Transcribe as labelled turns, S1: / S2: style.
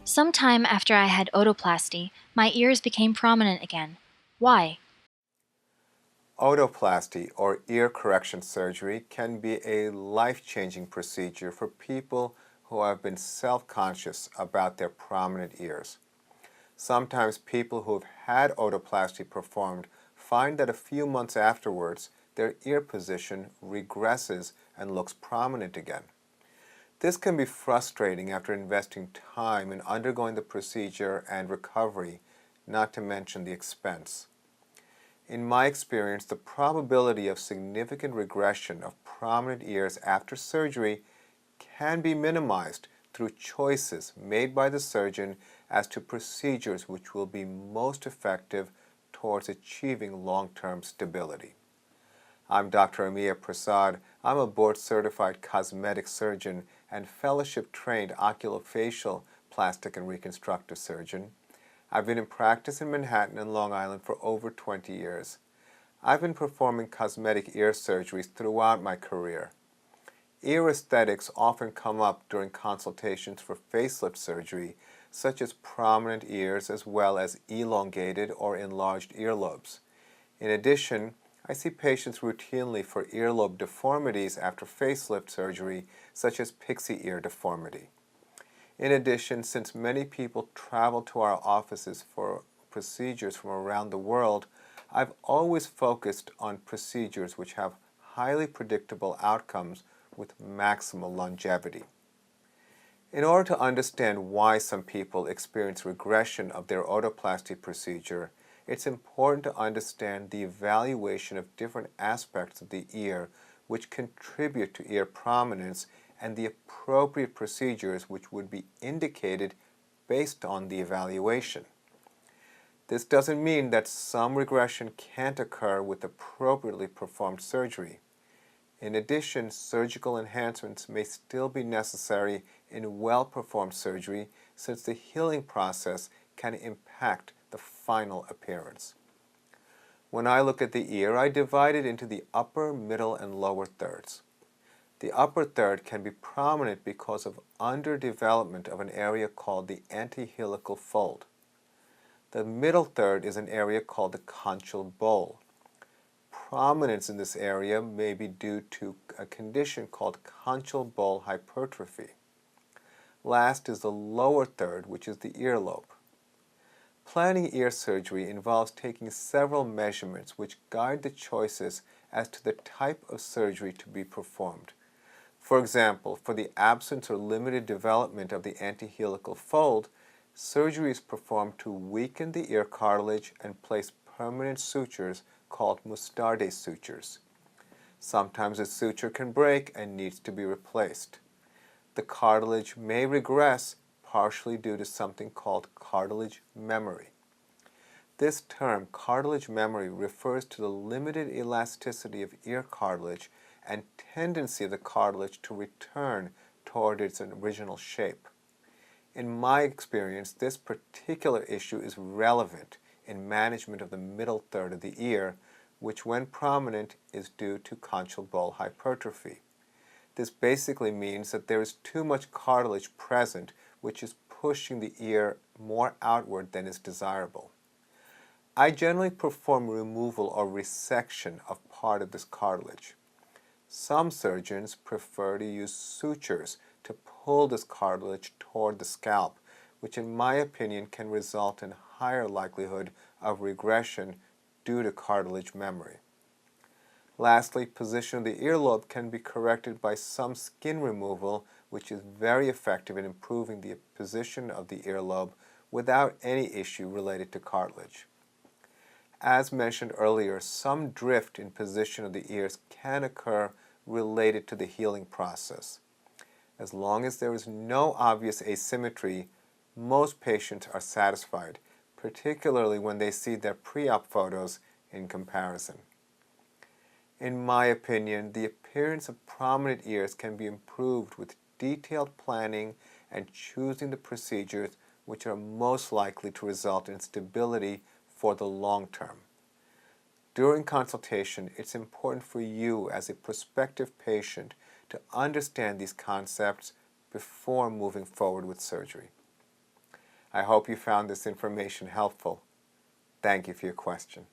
S1: Sometime after I had otoplasty, my ears became prominent again. Why?
S2: Otoplasty, or ear correction surgery, can be a life-changing procedure for people who have been self-conscious about their prominent ears. Sometimes people who have had otoplasty performed find that a few months afterwards their ear position regresses and looks prominent again. This can be frustrating after investing time in undergoing the procedure and recovery, not to mention the expense. In my experience, the probability of significant regression of prominent ears after surgery can be minimized through choices made by the surgeon as to procedures which will be most effective towards achieving long-term stability. I'm Dr. Amiya Prasad. I'm a board-certified cosmetic surgeon and fellowship-trained oculofacial plastic and reconstructive surgeon. I've been in practice in Manhattan and Long Island for over 20 years. I've been performing cosmetic ear surgeries throughout my career. Ear aesthetics often come up during consultations for facelift surgery, such as prominent ears as well as elongated or enlarged earlobes. In addition, I see patients routinely for earlobe deformities after facelift surgery, such as pixie ear deformity. In addition, since many people travel to our offices for procedures from around the world, I've always focused on procedures which have highly predictable outcomes with maximal longevity. In order to understand why some people experience regression of their otoplasty procedure, it's important to understand the evaluation of different aspects of the ear which contribute to ear prominence and the appropriate procedures which would be indicated based on the evaluation. This doesn't mean that some regression can't occur with appropriately performed surgery. In addition, surgical enhancements may still be necessary in well-performed surgery since the healing process can impact the final appearance. When I look at the ear, I divide it into the upper, middle, and lower thirds. The upper third can be prominent because of underdevelopment of an area called the antihelical fold. The middle third is an area called the conchal bowl. Prominence in this area may be due to a condition called conchal bowl hypertrophy. Last is the lower third, which is the earlobe. Planning ear surgery involves taking several measurements which guide the choices as to the type of surgery to be performed. For example, for the absence or limited development of the antihelical fold, surgery is performed to weaken the ear cartilage and place permanent sutures called Mustarde sutures. Sometimes a suture can break and needs to be replaced. The cartilage may regress partially due to something called cartilage memory. This term, cartilage memory, refers to the limited elasticity of ear cartilage and tendency of the cartilage to return toward its original shape. In my experience, this particular issue is relevant in management of the middle third of the ear, which when prominent is due to conchal bowl hypertrophy. This basically means that there is too much cartilage present, which is pushing the ear more outward than is desirable. I generally perform removal or resection of part of this cartilage. Some surgeons prefer to use sutures to pull this cartilage toward the scalp, which in my opinion can result in higher likelihood of regression due to cartilage memory. Lastly, position of the earlobe can be corrected by some skin removal, which is very effective in improving the position of the earlobe without any issue related to cartilage. As mentioned earlier, some drift in position of the ears can occur related to the healing process. As long as there is no obvious asymmetry, most patients are satisfied, particularly when they see their pre-op photos in comparison. In my opinion, the appearance of prominent ears can be improved with detailed planning and choosing the procedures which are most likely to result in stability for the long term. During consultation, it's important for you as a prospective patient to understand these concepts before moving forward with surgery. I hope you found this information helpful. Thank you for your question.